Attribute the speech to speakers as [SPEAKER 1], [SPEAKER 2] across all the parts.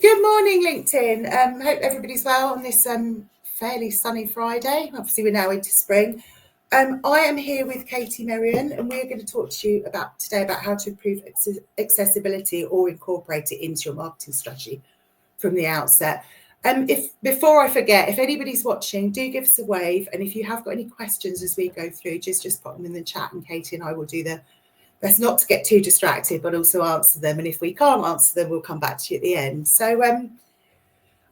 [SPEAKER 1] Good morning, LinkedIn. Hope everybody's well on this fairly sunny Friday. Obviously, we're now into spring. I am here with Katie Merrien, and we're going to talk to you today about how to improve accessibility or incorporate it into your marketing strategy from the outset. Before I forget, if anybody's watching, do give us a wave, and if you have got any questions as we go through, just pop them in the chat, and Katie and I will do the best not to get too distracted, but also answer them. And if we can't answer them, we'll come back to you at the end. So I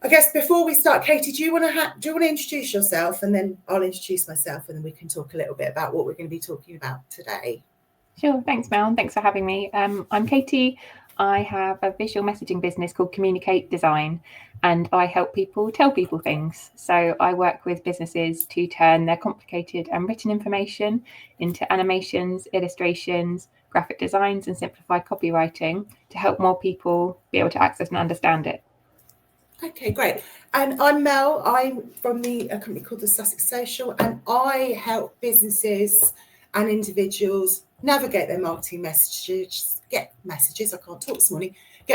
[SPEAKER 1] guess before we start, Katie, do you want to introduce yourself, and then I'll introduce myself, and then we can talk a little bit about what we're going to be talking about today.
[SPEAKER 2] Sure. Thanks, Mel. And thanks for having me. I'm Katie. I have a visual messaging business called CommuniKate Design, and I help people tell people things. So I work with businesses to turn their complicated and written information into animations, illustrations, graphic designs, and simplified copywriting to help more people be able to access and understand it.
[SPEAKER 1] Okay, great. And I'm Mel. I'm from a company called the Sussex Social, and I help businesses and individuals navigate their marketing messages, get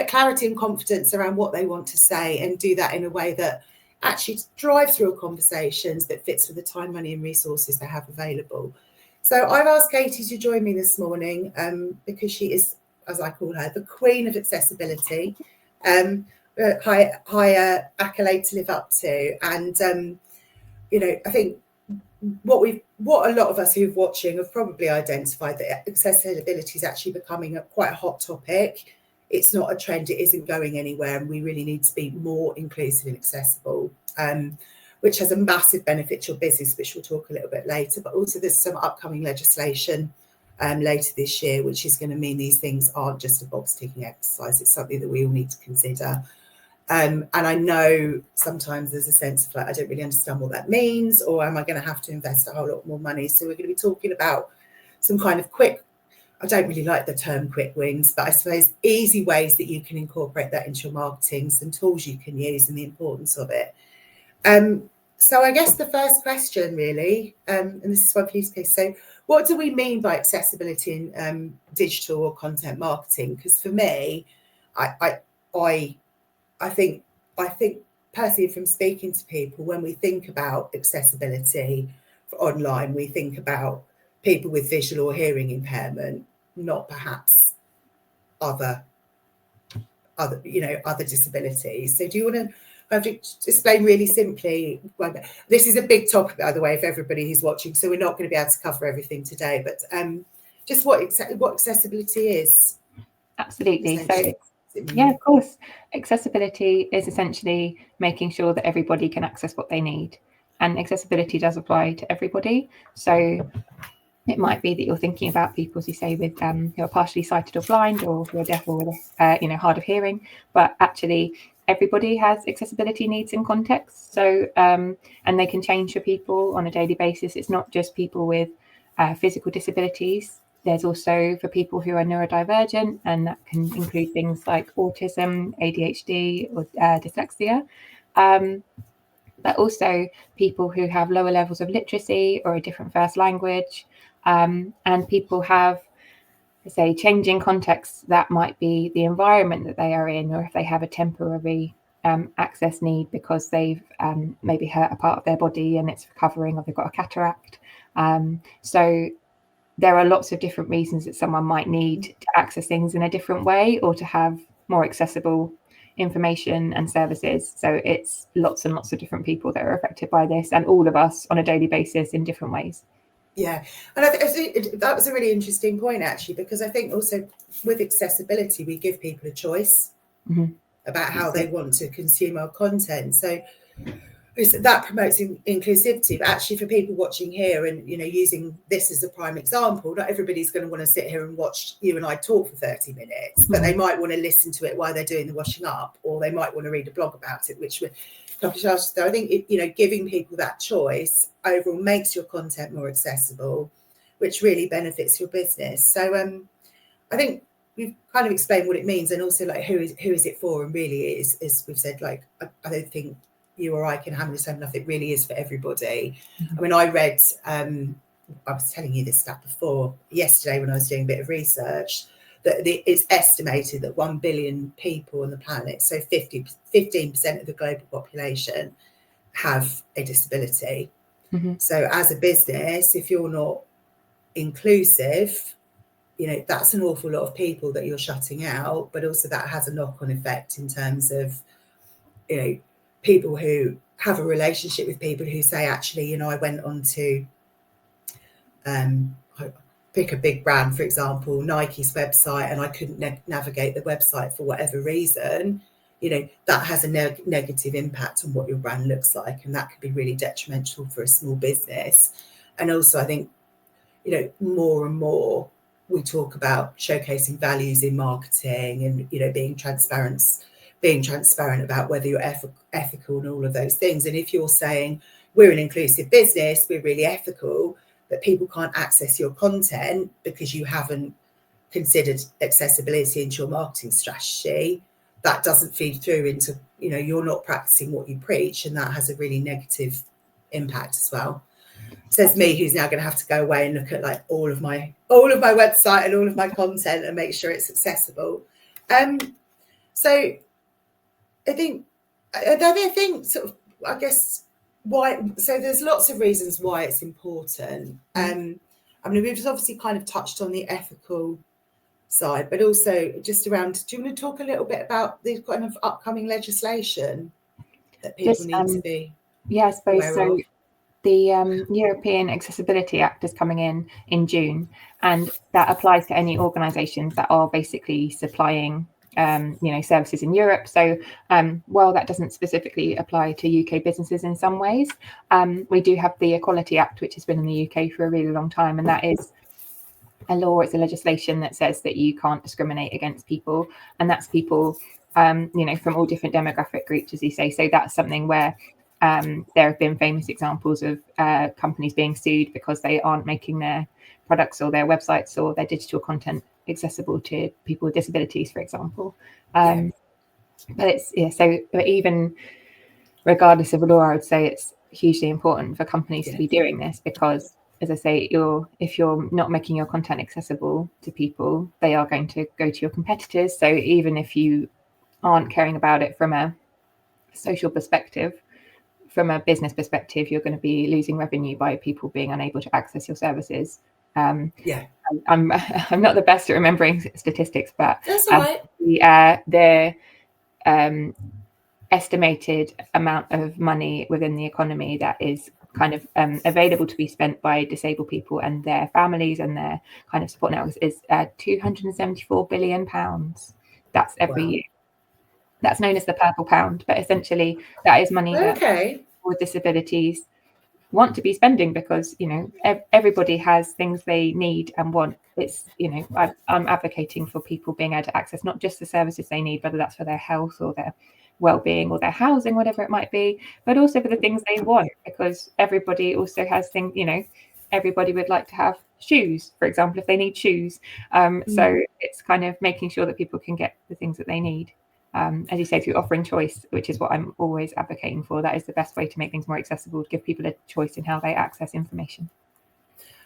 [SPEAKER 1] clarity and confidence around what they want to say, and do that in a way that actually drives through conversations that fits with the time, money, and resources they have available. So I've asked Katie to join me this morning because she is, as I call her, the queen of accessibility. High accolade to live up to, and I think what a lot of us who've watching have probably identified that accessibility is actually becoming quite a hot topic. It's not a trend, it isn't going anywhere, and we really need to be more inclusive and accessible, which has a massive benefit to your business, which we'll talk a little bit later. But also there's some upcoming legislation later this year, which is going to mean these things aren't just a box ticking exercise. It's something that we all need to consider. And I know sometimes there's a sense of I don't really understand what that means, or am I going to have to invest a whole lot more money? So we're going to be talking about some kind of I don't really like the term quick wins, but I suppose easy ways that you can incorporate that into your marketing, some tools you can use, and the importance of it. So I guess the first question really, and this is one for you, Katie. So what do we mean by accessibility in digital or content marketing? Because for me, I think personally, from speaking to people, when we think about accessibility for online, we think about people with visual or hearing impairment, not perhaps other disabilities. So do you want to explain really simply? Well, this is a big topic, by the way, for everybody who's watching, so we're not going to be able to cover everything today, but just what accessibility is.
[SPEAKER 2] Absolutely. So yeah, of course. Accessibility is essentially making sure that everybody can access what they need. And accessibility does apply to everybody. So it might be that you're thinking about people, as you say, with who are partially sighted or blind, or who are deaf or hard of hearing. But actually, everybody has accessibility needs and context. So and they can change for people on a daily basis. It's not just people with physical disabilities. There's also for people who are neurodivergent, and that can include things like autism, ADHD, or dyslexia. But also people who have lower levels of literacy or a different first language. And people have, say, changing contexts. That might be the environment that they are in, or if they have a temporary access need because they've maybe hurt a part of their body and it's recovering, or they've got a cataract. So there are lots of different reasons that someone might need to access things in a different way, or to have more accessible information and services. So it's lots and lots of different people that are affected by this, and all of us on a daily basis in different ways.
[SPEAKER 1] Yeah, and I think that was a really interesting point, actually, because I think also with accessibility, we give people a choice about how they want to consume our content. So that promotes inclusivity. But actually, for people watching here and using this as a prime example, not everybody's going to want to sit here and watch you and I talk for 30 minutes, but they might want to listen to it while they're doing the washing up, or they might want to read a blog about it, which we're. So I think giving people that choice overall makes your content more accessible, which really benefits your business. So I think we've kind of explained what it means, and also who is it for, and really it is, as we've said, I don't think you or I can handle this enough. It really is for everybody. I mean, I read, I was telling you this stat before yesterday when I was doing a bit of research, that it's estimated that 1 billion people on the planet, so 15% of the global population, have a disability. So as a business, if you're not inclusive, you know, that's an awful lot of people that you're shutting out, but also that has a knock-on effect in terms of, you know, people who have a relationship with people who say, actually, you know, I went on to pick a big brand, for example, Nike's website, and I couldn't navigate the website for whatever reason. You know, that has a negative impact on what your brand looks like, and that could be really detrimental for a small business. And also, I think, you know, more and more we talk about showcasing values in marketing, and, you know, being transparent about whether you're ethical and all of those things. And if you're saying we're an inclusive business, we're really ethical, but people can't access your content because you haven't considered accessibility into your marketing strategy, that doesn't feed through into, you know, you're not practicing what you preach, and that has a really negative impact as well. Says me, who's now going to have to go away and look at like all of my website and all of my content and make sure it's accessible. So I think another thing, sort of, I guess, why, so there's lots of reasons why it's important. I mean, we've just obviously kind of touched on the ethical side, but also just around, do you want to talk a little bit about the kind of upcoming legislation that people need to be aware of?
[SPEAKER 2] The European Accessibility Act is coming in June, and that applies to any organisations that are basically supplying you know, services in Europe. So while that doesn't specifically apply to UK businesses in some ways, we do have the Equality Act, which has been in the UK for a really long time, and that is a law, it's a legislation that says that you can't discriminate against people, and that's people you know, from all different demographic groups, as you say. So that's something where there have been famous examples of companies being sued because they aren't making their products or their websites or their digital content accessible to people with disabilities, for example. But it's, yeah, so but even regardless of the law, I would say it's hugely important for companies to be doing this, because, as I say, if you're not making your content accessible to people, they are going to go to your competitors. So even if you aren't caring about it from a social perspective, from a business perspective, you're going to be losing revenue by people being unable to access your services. I'm not the best at remembering statistics, but
[SPEAKER 1] that's all right.
[SPEAKER 2] The estimated amount of money within the economy that is kind of available to be spent by disabled people and their families and their kind of support networks is £274 billion. That's every year. That's known as the purple pound, but essentially that is money that people with disabilities want to be spending, because, you know, everybody has things they need and want. It's, you know, I'm advocating for people being able to access not just the services they need, whether that's for their health or their well-being or their housing, whatever it might be, but also for the things they want, because everybody also has things, you know, everybody would like to have shoes, for example, if they need shoes. So it's kind of making sure that people can get the things that they need. As you say, through offering choice, which is what I'm always advocating for. That is the best way to make things more accessible, to give people a choice in how they access information.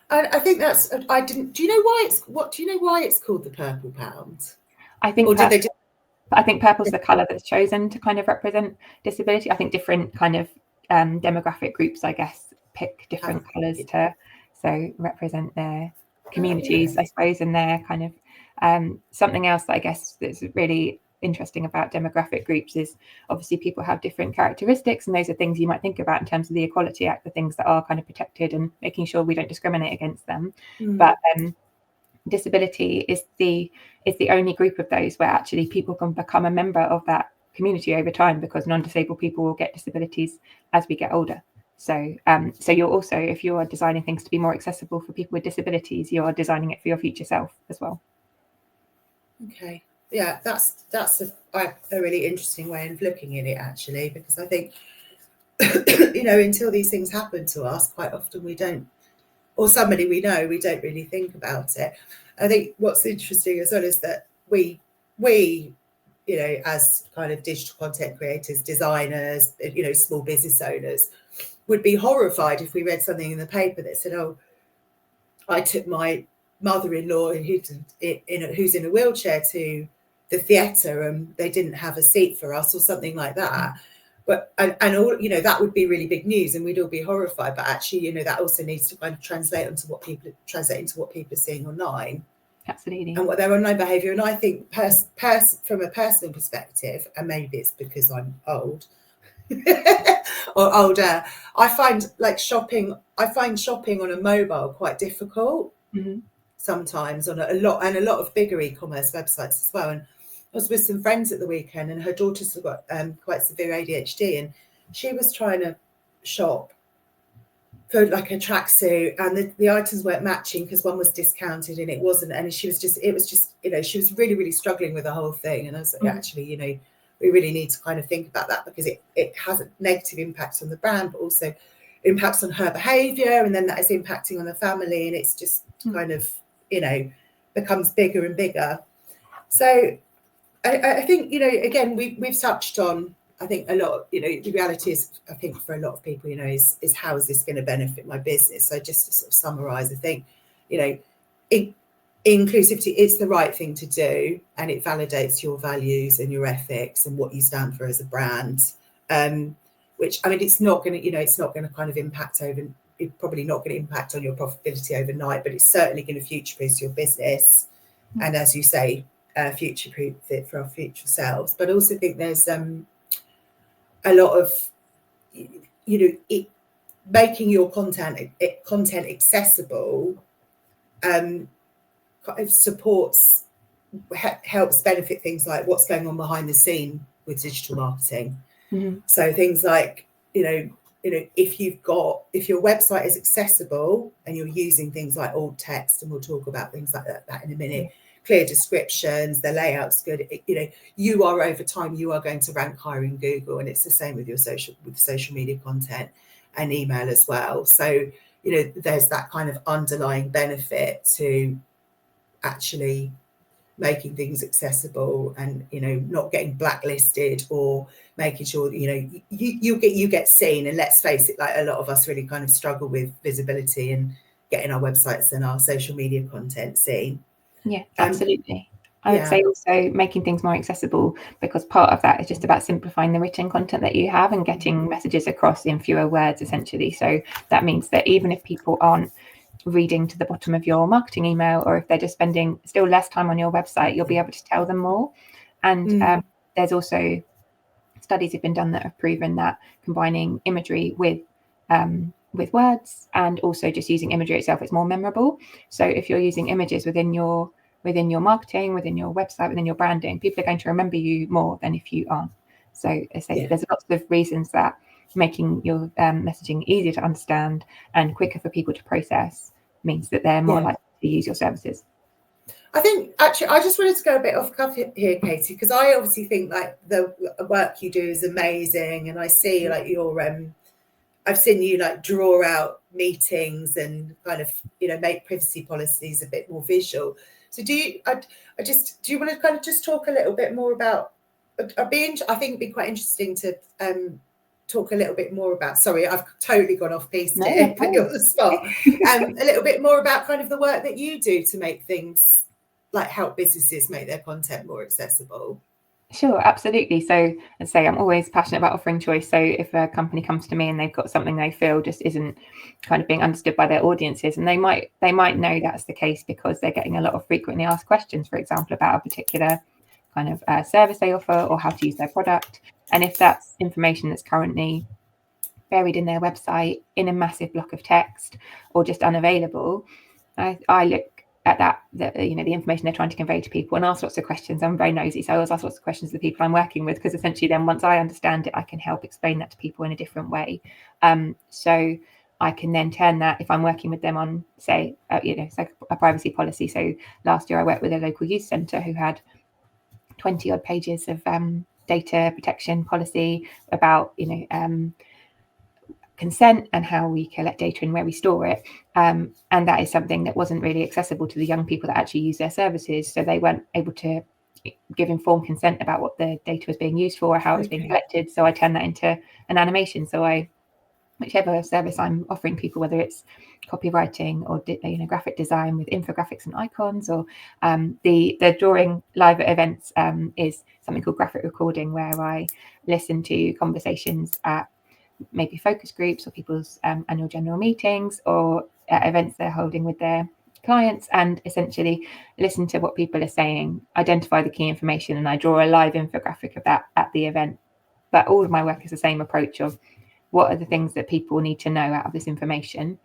[SPEAKER 1] I think that's. I didn't. Do you know why it's what? Do you know why it's called the purple pound?
[SPEAKER 2] I think. I think purple's the colour that's chosen to kind of represent disability. I think different kind of demographic groups, I guess, pick different colours to represent their communities, I suppose, and their kind of something else that I guess that's really interesting about demographic groups is obviously people have different characteristics, and those are things you might think about in terms of the Equality Act, the things that are kind of protected and making sure we don't discriminate against them. But disability is the only group of those where actually people can become a member of that community over time, because non-disabled people will get disabilities as we get older. So so you're also, if you are designing things to be more accessible for people with disabilities, you are designing it for your future self as well.
[SPEAKER 1] Okay. Yeah, that's a really interesting way of looking at it, actually, because I think, you know, until these things happen to us, quite often we don't, or somebody we know, we don't really think about it. I think what's interesting as well is that we, you know, as kind of digital content creators, designers, you know, small business owners, would be horrified if we read something in the paper that said, oh, I took my mother-in-law who's in a wheelchair to the theatre, and they didn't have a seat for us or something like that. But and all, you know, that would be really big news, and we'd all be horrified. But actually, you know, that also needs to kind of translate into what people are seeing online.
[SPEAKER 2] Absolutely.
[SPEAKER 1] And what their online behaviour. And I think from a personal perspective, and maybe it's because I'm old or older, I find shopping on a mobile quite difficult sometimes on a lot of bigger e-commerce websites as well. And I was with some friends at the weekend, and her daughter's got quite severe ADHD, and she was trying to shop for like a tracksuit, and the items weren't matching because one was discounted and it wasn't, and it was just, you know, she was really struggling with the whole thing. And I was like, actually, you know, we really need to kind of think about that, because it has a negative impact on the brand, but also impacts on her behavior, and then that is impacting on the family, and it's just kind of, you know, becomes bigger and bigger. So I think, you know, again, we've touched on, I think, a lot, you know, the reality is, I think for a lot of people, you know, is how is this going to benefit my business? So just to sort of summarize, I think, you know, inclusivity, it's the right thing to do, and it validates your values and your ethics and what you stand for as a brand. Which, I mean, it's not going to, you know, it's not going to kind of impact it's probably not going to impact on your profitability overnight, but it's certainly going to future-proof your business. And as you say, future-proof it for our future selves. But I also think there's a lot of, you know, making your content accessible kind of supports, helps benefit things like what's going on behind the scene with digital marketing. So things like, you know, if your website is accessible and you're using things like alt text, and we'll talk about things like that in a minute, clear descriptions, the layout's good, you know, you are, over time, you are going to rank higher in Google. And it's the same with your social media content and email as well. So, you know, there's that kind of underlying benefit to actually making things accessible, and, you know, not getting blacklisted, or making sure that, you know, you get seen. And let's face it, like, a lot of us really kind of struggle with visibility and getting our websites and our social media content seen.
[SPEAKER 2] Yeah, absolutely. I would say also making things more accessible, because part of that is just about simplifying the written content that you have and getting messages across in fewer words, essentially. So that means that even if people aren't reading to the bottom of your marketing email, or if they're just spending still less time on your website, you'll be able to tell them more. And there's also studies have been done that have proven that combining imagery with words, and also just using imagery itself, it's more memorable. So if you're using images within your marketing, within your website, within your branding, people are going to remember you more than if you aren't. So I say there's lots of reasons that making your messaging easier to understand and quicker for people to process means that they're more likely to use your services.
[SPEAKER 1] I think, actually, I just wanted to go a bit off cuff here, Katie, because I obviously think like the work you do is amazing, and I see like your I've seen you like draw out meetings and kind of, you know, make privacy policies a bit more visual. So do you want to kind of just talk a little bit more about, I think it'd be quite interesting to talk a little bit more about, sorry, I've totally gone off piece here, put you on the spot, a little bit more about kind of the work that you do to make things, like, help businesses make their content more accessible.
[SPEAKER 2] Sure, absolutely. So I'd say I'm always passionate about offering choice. So if a company comes to me and they've got something they feel just isn't kind of being understood by their audiences, and they might know that's the case because they're getting a lot of frequently asked questions, for example, about a particular kind of service they offer or how to use their product. And if that's information that's currently buried in their website in a massive block of text or just unavailable, I look at that, you know, the information they're trying to convey to people, and ask lots of questions. I'm very nosy, so I always ask lots of questions to the people I'm working with, because essentially then once I understand it, I can help explain that to people in a different way. So I can then turn that, if I'm working with them on, say, you know, like a privacy policy. So last year I worked with a local youth centre who had 20 odd pages of data protection policy about, you know, consent and how we collect data and where we store it. And that is something that wasn't really accessible to the young people that actually use their services. So they weren't able to give informed consent about what the data was being used for or how it was being collected. So I turned that into an animation. So I whichever service I'm offering people, whether it's copywriting or graphic design with infographics and icons, or the drawing live at events is something called graphic recording, where I listen to conversations at maybe focus groups or people's annual general meetings or at events they're holding with their clients, and essentially listen to what people are saying, identify the key information, and I draw a live infographic of that at the event. But all of my work is the same approach of what are the things that people need to know out of this information?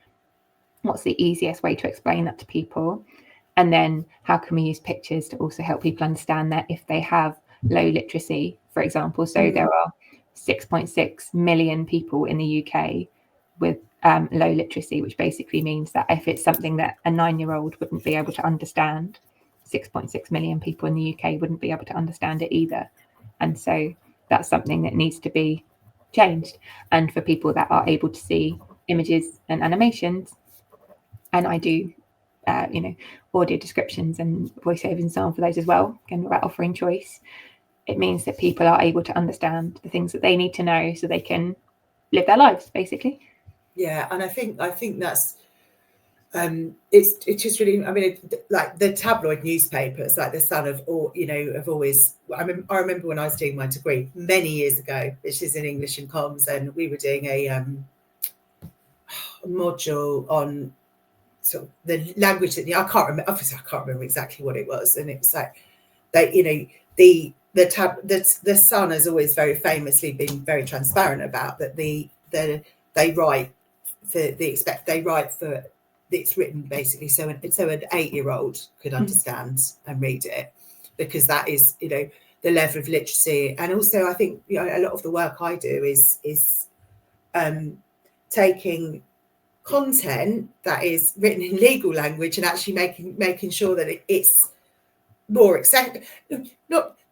[SPEAKER 2] What's the easiest way to explain that to people? And then how can we use pictures to also help people understand that if they have low literacy, for example. So there are 6.6 million people in the UK with low literacy, which basically means that if it's something that a 9-year-old wouldn't be able to understand, 6.6 million people in the UK wouldn't be able to understand it either. And so that's something that needs to be changed. And for people that are able to see images and animations, and I do audio descriptions and voiceovers and so on for those as well, again about offering choice, it means that people are able to understand the things that they need to know so they can live their lives, basically.
[SPEAKER 1] Yeah, and I think that's it's just really, I mean, like the tabloid newspapers, like the Sun, have always. I remember when I was doing my degree many years ago, which is in English and Comms, and we were doing a module on sort of the language that I can't remember. Obviously, I can't remember exactly what it was, and it was like the Sun has always very famously been very transparent about that. They write for it's written basically so an 8-year-old could understand and read it, because that is the level of literacy. And also I think a lot of the work I do is taking content that is written in legal language and actually making sure that it's more accessible,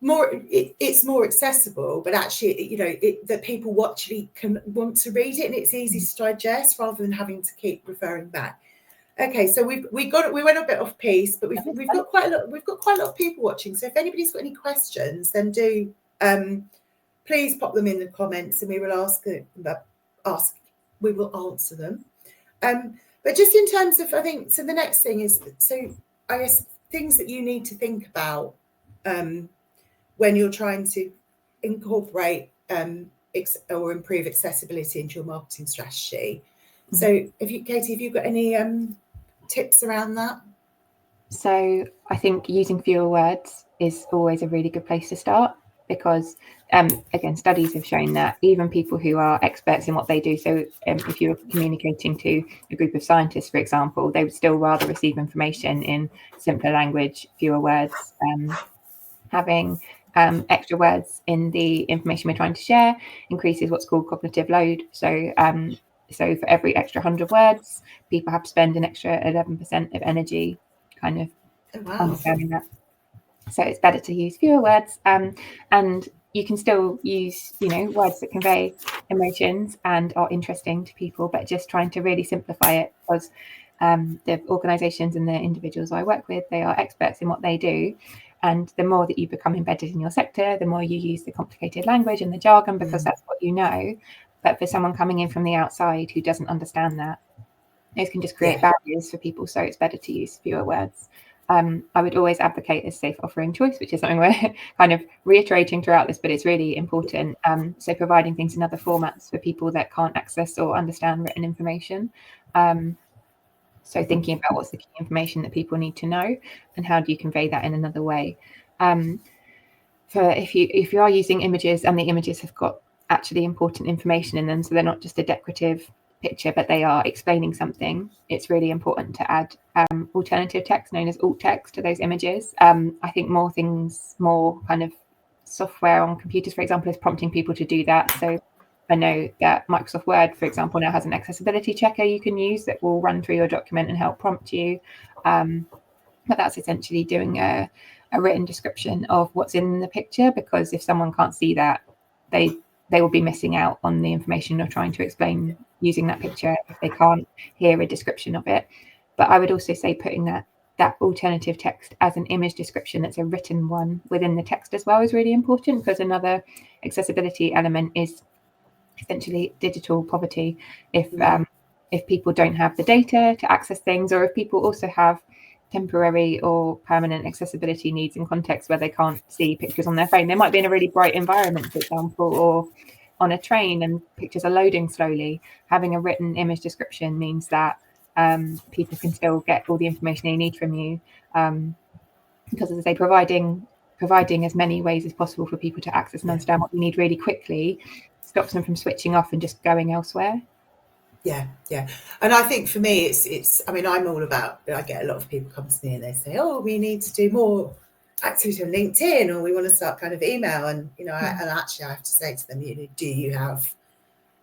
[SPEAKER 1] it's more accessible, but actually that people actually can want to read it and it's easy to digest rather than having to keep referring back. Okay, so we went a bit off piece, but we've got quite a lot of people watching. So if anybody's got any questions, then do please pop them in the comments, and we will we will answer them. But just in terms of, I think, so the next thing is, so I guess things that you need to think about when you're trying to incorporate or improve accessibility into your marketing strategy. So Katie, have you got any tips around that?
[SPEAKER 2] So I think using fewer words is always a really good place to start, because again, studies have shown that even people who are experts in what they do, so if you're communicating to a group of scientists, for example, they would still rather receive information in simpler language, fewer words. Having extra words in the information we're trying to share increases what's called cognitive load. So for every extra 100 words, people have to spend an extra 11% of energy kind of understanding that. So it's better to use fewer words, and you can still use words that convey emotions and are interesting to people, but just trying to really simplify it, because the organizations and the individuals I work with, they are experts in what they do, and the more that you become embedded in your sector, the more you use the complicated language and the jargon, because that's what you know. But for someone coming in from the outside who doesn't understand that, those can just create barriers for people. So it's better to use fewer words. I would always advocate a safe offering choice, which is something we're kind of reiterating throughout this, but it's really important. So providing things in other formats for people that can't access or understand written information. So thinking about what's the key information that people need to know and how do you convey that in another way. For if you are using images and the images have got actually important information in them, so they're not just a decorative picture, but they are explaining something, it's really important to add alternative text known as alt text to those images. I think more kind of software on computers, for example, is prompting people to do that. So I know that Microsoft Word, for example, now has an accessibility checker you can use that will run through your document and help prompt you. But that's essentially doing a written description of what's in the picture, because if someone can't see that, they will be missing out on the information you're trying to explain using that picture if they can't hear a description of it. But I would also say putting that alternative text as an image description that's a written one within the text as well is really important, because another accessibility element is essentially digital poverty. If people don't have the data to access things, or if people also have temporary or permanent accessibility needs in contexts where they can't see pictures on their phone. They might be in a really bright environment, for example, or on a train and pictures are loading slowly. Having a written image description means that people can still get all the information they need from you, because, as I say, providing as many ways as possible for people to access and understand what you need really quickly stops them from switching off and just going elsewhere.
[SPEAKER 1] Yeah. And I think for me, it's, I mean, I'm all about, I get a lot of people come to me and they say, oh, we need to do more activity on LinkedIn, or we want to start kind of email. And, you know, and actually I have to say to them, you know, do you have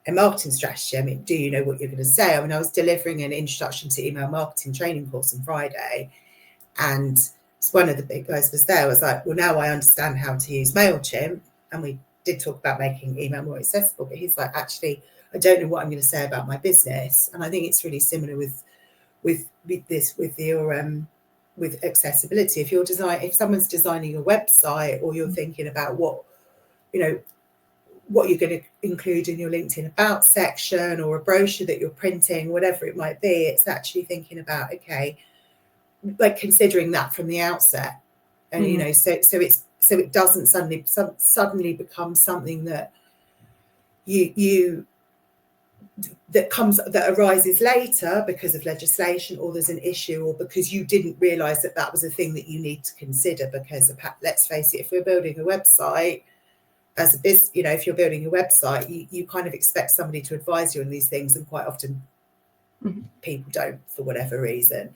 [SPEAKER 1] a marketing strategy? I mean, do you know what you're going to say? I mean, I was delivering an introduction to email marketing training course on Friday, and one of the big guys was there, was like, well, now I understand how to use MailChimp. And we did talk about making email more accessible, but he's like, actually, I don't know what I'm going to say about my business. And I think it's really similar with accessibility. If someone's designing a website, or you're thinking about what you're going to include in your LinkedIn about section, or a brochure that you're printing, whatever it might be, it's actually thinking about, okay, like considering that from the outset. And you know, so it doesn't suddenly become something that that arises later because of legislation, or there's an issue, or because you didn't realize that was a thing that you need to consider. Because let's face it, if we're building a website as a business, you know, if you're building a website, you kind of expect somebody to advise you on these things, and quite often people don't, for whatever reason.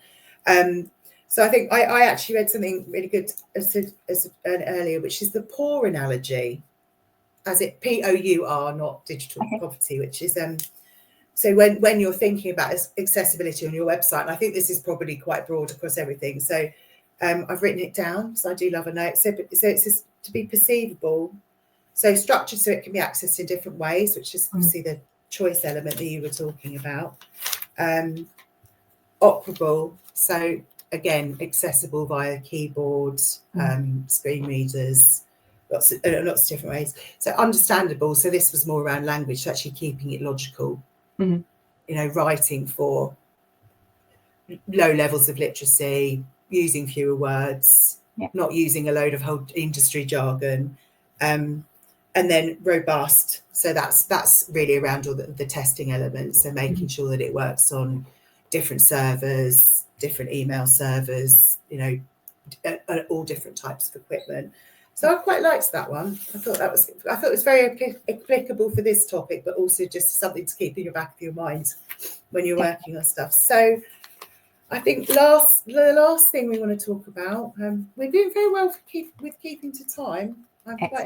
[SPEAKER 1] So I think I actually read something really good earlier, which is the poor analogy, as it POUR, not digital poverty, which is so when you're thinking about accessibility on your website, and I think this is probably quite broad across everything. So I've written it down, so I do love a note. So it's to be perceivable, so structured so it can be accessed in different ways, which is obviously the choice element that you were talking about. Operable, so again, accessible via keyboard, screen readers, lots of different ways. So understandable, so this was more around language, so actually keeping it logical. You know, writing for low levels of literacy, using fewer words, not using a load of whole industry jargon, and then robust. So that's really around all the testing elements, so making sure that it works on different servers, different email servers, you know, all different types of equipment. So I quite liked that one. I thought it was very applicable for this topic, but also just something to keep in your back of your mind when you're working on stuff. So I think the last thing we want to talk about, we're doing very well with keeping to time. I'm quite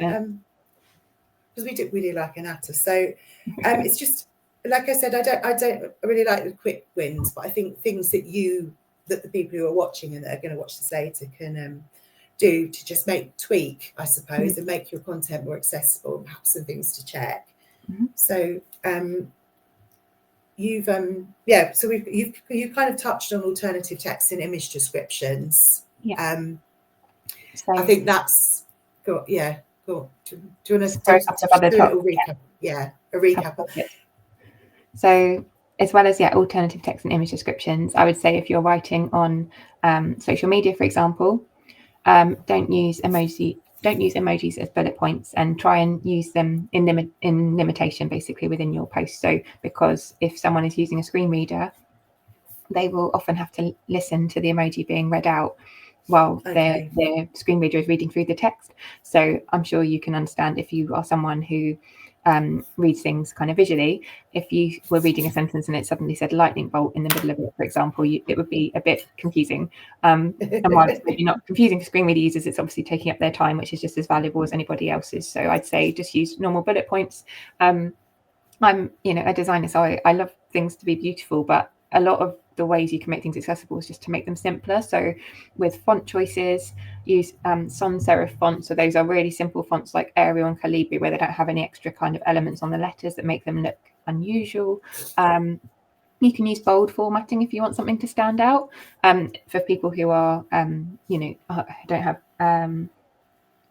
[SPEAKER 1] because we do like an atta. So it's just, like I said, I don't really like the quick wins, but I think things that the people who are watching and that are going to watch this later can do to just tweak, I suppose, and make your content more accessible, and perhaps some things to check. So you've kind of touched on alternative text and image descriptions. So I think that's cool. Yeah, cool. Do you want to do a recap? A recap.
[SPEAKER 2] So as well as alternative text and image descriptions, I would say if you're writing on social media, for example, don't use emojis as bullet points, and try and use them in limitation, basically, within your post. So because if someone is using a screen reader, they will often have to listen to the emoji being read out while their screen reader is reading through the text. So I'm sure you can understand, if you are someone who reads things kind of visually, if you were reading a sentence and it suddenly said lightning bolt in the middle of it, for example, it would be a bit confusing. And while it's maybe not confusing for screen reader users, it's obviously taking up their time, which is just as valuable as anybody else's. So I'd say just use normal bullet points. I'm a designer, so I love things to be beautiful, but a lot of the ways you can make things accessible is just to make them simpler. So with font choices, use sans serif fonts. So those are really simple fonts like Arial and Calibri, where they don't have any extra kind of elements on the letters that make them look unusual. You can use bold formatting if you want something to stand out. For people who are, don't have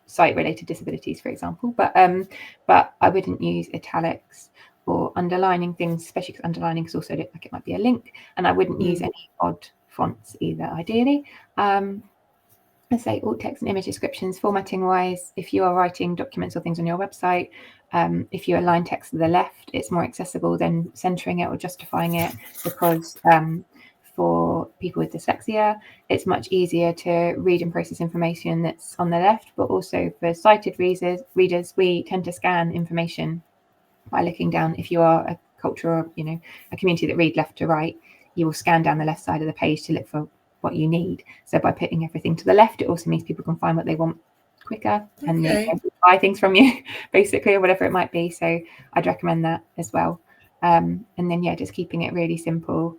[SPEAKER 2] sight-related disabilities, for example, but I wouldn't use italics or underlining things, especially because underlining is also like it might be a link, and I wouldn't use any odd fonts either, ideally. Let's say alt text and image descriptions, formatting wise, if you are writing documents or things on your website, if you align text to the left, it's more accessible than centering it or justifying it, because for people with dyslexia, it's much easier to read and process information that's on the left, but also for sighted readers, we tend to scan information by looking down. If you are a culture or, you know, a community that read left to right, you will scan down the left side of the page to look for what you need. So by putting everything to the left, it also means people can find what they want quicker and they buy things from you, basically, or whatever it might be. So I'd recommend that as well. And then, yeah, just keeping it really simple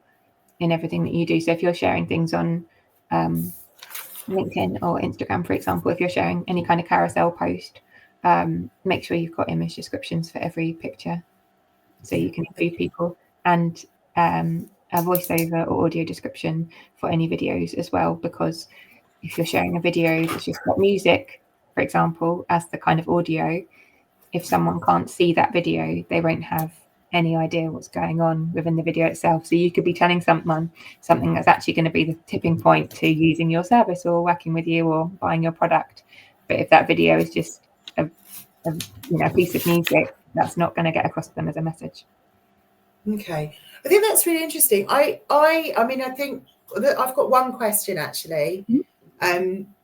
[SPEAKER 2] in everything that you do. So if you're sharing things on LinkedIn or Instagram, for example, if you're sharing any kind of carousel post, make sure you've got image descriptions for every picture, so you can include people, and a voiceover or audio description for any videos as well, because if you're sharing a video that's just got music, for example, as the kind of audio, if someone can't see that video, they won't have any idea what's going on within the video itself. So you could be telling someone something that's actually going to be the tipping point to using your service or working with you or buying your product. But if that video is just a piece of music, that's not going to get across to them as a message.
[SPEAKER 1] Okay, I think that's really interesting. I mean, I think that I've got one question actually,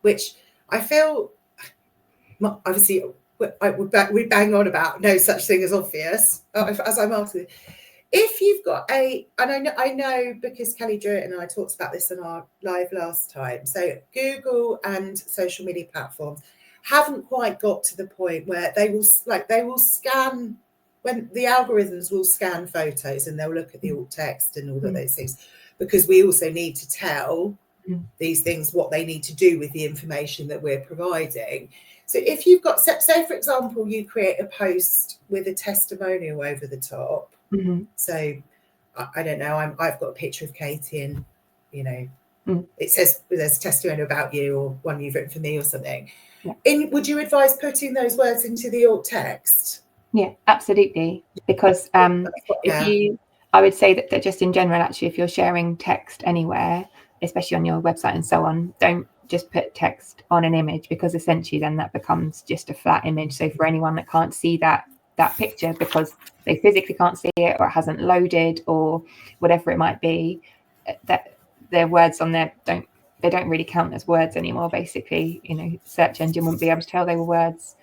[SPEAKER 1] which I feel obviously we bang on about no such thing as obvious as I'm asking. If you've got and I know because Kelly Druitt and I talked about this on our live last time, so Google and social media platforms haven't quite got to the point where they will scan, when the algorithms will scan photos and they'll look at the alt text and all of those things, because we also need to tell these things what they need to do with the information that we're providing. So if you've got, say for example, you create a post with a testimonial over the top. So I don't know, I've got a picture of Katie and, you know, it says there's a testimonial about you or one you've written for me or something. Would you advise putting those words into the alt text?
[SPEAKER 2] Yeah, absolutely. Because I would say that just in general, actually, if you're sharing text anywhere, especially on your website and so on, don't just put text on an image, because essentially then that becomes just a flat image. So for anyone that can't see that picture because they physically can't see it, or it hasn't loaded, or whatever it might be, that their words on there don't really count as words anymore, basically. You know, search engine wouldn't be able to tell they were words.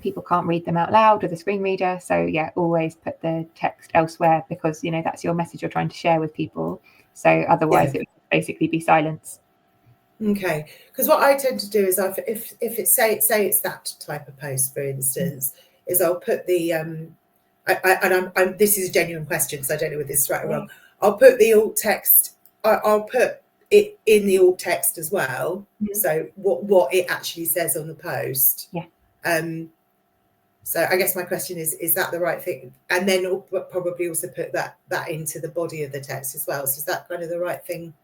[SPEAKER 2] People can't read them out loud with a screen reader. So yeah, always put the text elsewhere, because, you know, that's your message you're trying to share with people. So otherwise it would basically be silence. Okay,
[SPEAKER 1] because what I tend to do is if it's say it's that type of post, for instance, is I'll put the this is a genuine question because I don't know whether this is right or wrong. I'll put the alt text. I'll put it in the alt text as well. So what it actually says on the post. So I guess my question is that the right thing? And then probably also put that into the body of the text as well. So is that kind of the right thing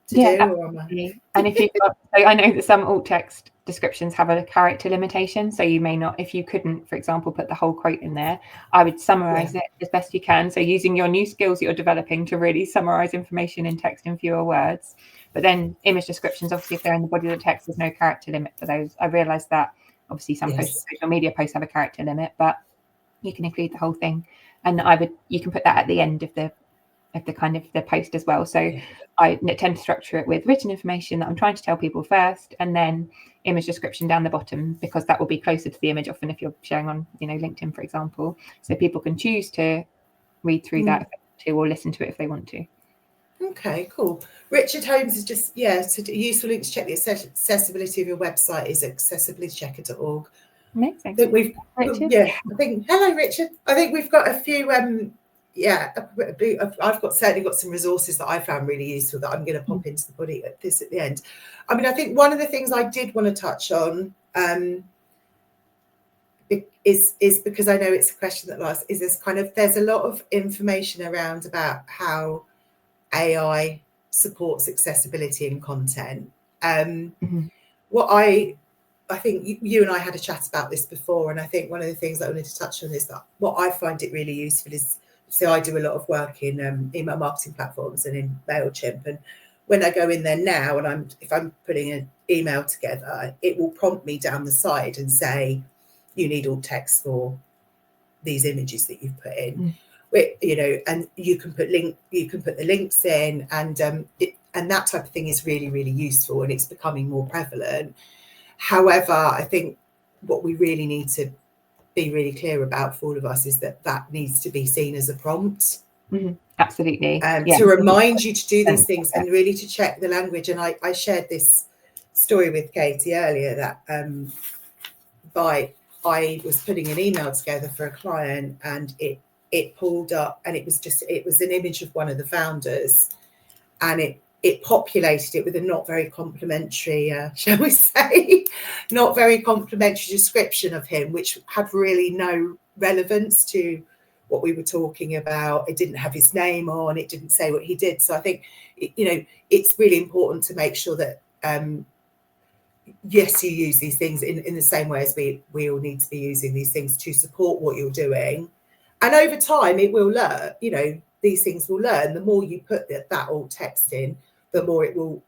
[SPEAKER 1] to do?
[SPEAKER 2] Absolutely. And if you've got, so I know that some alt text descriptions have a character limitation, so you may not, if you couldn't, for example, put the whole quote in there, I would summarize it as best you can. So using your new skills that you're developing to really summarize information in text in fewer words. But then image descriptions, obviously, if they're in the body of the text, there's no character limit for those. I realize that obviously some social media posts have a character limit, but you can include the whole thing. And you can put that at the end of the kind of the post as well. So I tend to structure it with written information that I'm trying to tell people first, and then image description down the bottom, because that will be closer to the image often if you're sharing on, you know, LinkedIn, for example. So people can choose to read through that or listen to it if they want to.
[SPEAKER 1] Okay, cool. Richard Holmes is just, so useful link to check the accessibility of your website is accessibilitychecker.org.
[SPEAKER 2] Amazing.
[SPEAKER 1] I think we've, hello, Richard. I think we've got a few, I've certainly got some resources that I found really useful that I'm going to pop into the body of this at the end. I mean, I think one of the things I did want to touch on is because I know it's a question that lasts, is this kind of, there's a lot of information around about how AI supports accessibility in content. What I I think you and I had a chat about this before, and I think one of the things that I wanted to touch on is that what I find it really useful is, so I do a lot of work in email marketing platforms and in MailChimp, and when I go in there now and if I'm putting an email together, it will prompt me down the side and say, you need alt text for these images that you've put in. You know, and you can put the links in, and and that type of thing is really, really useful, and it's becoming more prevalent. However, I think what we really need to be really clear about for all of us is that that needs to be seen as a prompt.
[SPEAKER 2] Absolutely.
[SPEAKER 1] To remind you to do these things and really to check the language. And I shared this story with Katie earlier that I was putting an email together for a client, and it pulled up, and it was an image of one of the founders, and it populated it with a not very complimentary, shall we say, not very complimentary description of him, which had really no relevance to what we were talking about. It didn't have his name on, it didn't say what he did. So I think, you know, it's really important to make sure that, yes, you use these things in the same way as we all need to be using these things to support what you're doing. And over time, it will learn, you know, these things will learn. The more you put that alt text in, the more it will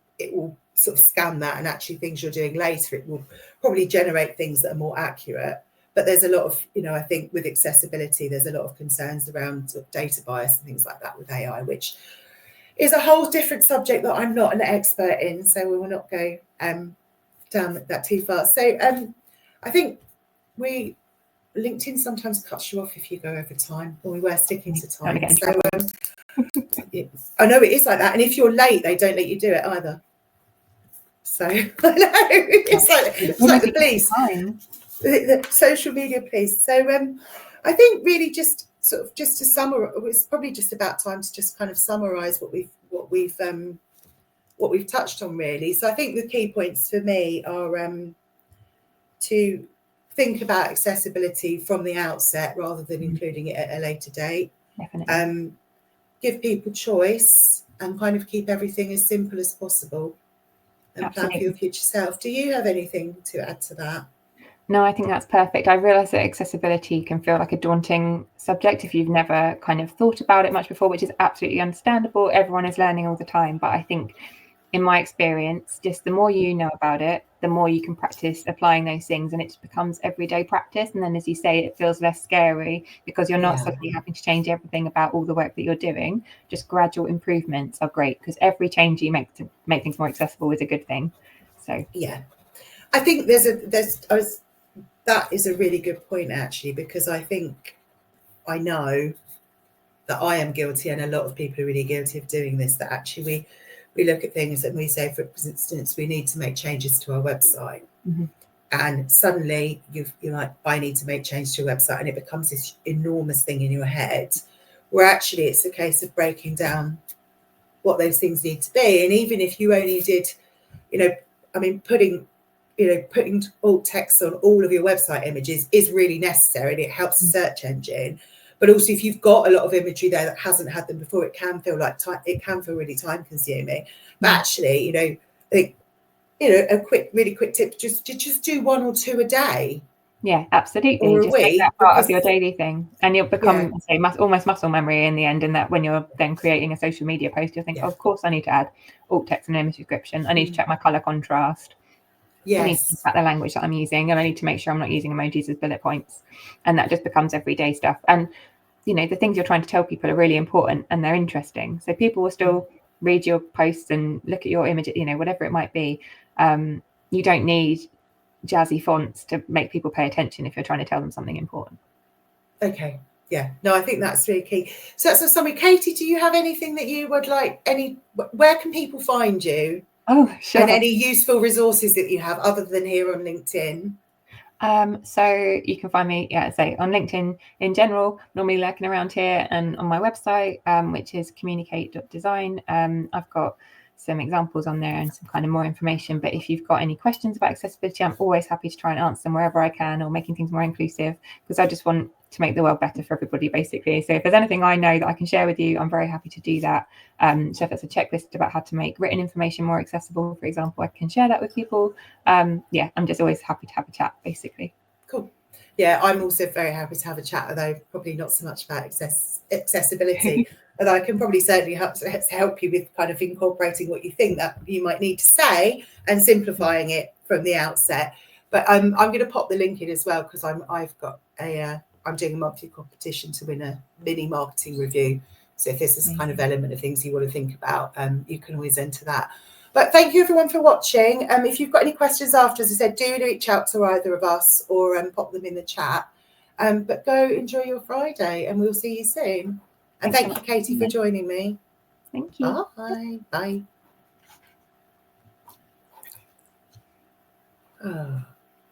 [SPEAKER 1] sort of scan that, and actually things you're doing later, it will probably generate things that are more accurate. But there's a lot of, you know, I think with accessibility, there's a lot of concerns around sort of data bias and things like that with AI, which is a whole different subject that I'm not an expert in. So we will not go down that too far. So I think LinkedIn sometimes cuts you off if you go over time, or we were sticking to time. So I know it is like that, and if you're late, they don't let you do it either. So I know it's like the police, the social media police. So I think really just to summarize, it's probably just about time to just kind of summarize what we've touched on, really. So I think the key points for me are to think about accessibility from the outset rather than including it at a later date.
[SPEAKER 2] Definitely.
[SPEAKER 1] Give people choice and kind of keep everything as simple as possible, and plan for your future self. Do you have anything to add to that?
[SPEAKER 2] No, I think that's perfect. I realise that accessibility can feel like a daunting subject if you've never kind of thought about it much before, which is absolutely understandable. Everyone is learning all the time. But I think in my experience, just the more you know about it, the more you can practice applying those things, and it just becomes everyday practice. And then, as you say, it feels less scary because you're not suddenly having to change everything about all the work that you're doing. Just gradual improvements are great, because every change you make to make things more accessible is a good thing. So
[SPEAKER 1] yeah, I think that is a really good point, actually, because I think I know that I am guilty, and a lot of people are really guilty of doing this, that actually we look at things and we say, for instance, we need to make changes to our website. And suddenly you're like, I need to make changes to your website, and it becomes this enormous thing in your head, where actually it's a case of breaking down what those things need to be. And even if you only did, you know, I mean, putting alt text on all of your website images is really necessary, and it helps the search engine. But also, if you've got a lot of imagery there that hasn't had them before, it can feel really time consuming. But actually, you know, I think, you know, a really quick tip, just do 1 or 2 a day.
[SPEAKER 2] Yeah, absolutely.
[SPEAKER 1] Or
[SPEAKER 2] just make that part of your daily thing, and you'll become almost muscle memory in the end. And that when you're then creating a social media post, you'll think, oh, of course, I need to add alt text and image description. I need to check my color contrast. I need to think about the language that I'm using, and I need to make sure I'm not using emojis as bullet points. And that just becomes everyday stuff. And, you know, the things you're trying to tell people are really important, and they're interesting. So people will still read your posts and look at your image, you know, whatever it might be. You don't need jazzy fonts to make people pay attention if you're trying to tell them something important.
[SPEAKER 1] Okay. Yeah. No, I think that's really key. So that's a summary. Katie, do you have anything that you would like? Where can people find you?
[SPEAKER 2] Oh, sure.
[SPEAKER 1] And any useful resources that you have other than here on LinkedIn?
[SPEAKER 2] So you can find me, say on LinkedIn in general, normally lurking around here, and on my website, which is communicate.design. I've got some examples on there and some kind of more information. But if you've got any questions about accessibility, I'm always happy to try and answer them wherever I can, or making things more inclusive, because I just want to make the world better for everybody, basically. So if there's anything I know that I can share with you, I'm very happy to do that. So if it's a checklist about how to make written information more accessible, for example, I can share that with people. Yeah, I'm just always happy to have a chat, basically.
[SPEAKER 1] Cool. Yeah, I'm also very happy to have a chat, although probably not so much about accessibility, although I can probably certainly help you with kind of incorporating what you think that you might need to say and simplifying it from the outset. But I'm going to pop the link in as well, because I'm doing a monthly competition to win a mini marketing review. So if there's this kind of element of things you want to think about, you can always enter that. But thank you everyone for watching. If you've got any questions after, as I said, do reach out to either of us or pop them in the chat. But go enjoy your Friday, and we'll see you soon. And thank you, Katie, for joining me.
[SPEAKER 2] Thank you.
[SPEAKER 1] Bye. Bye. Oh.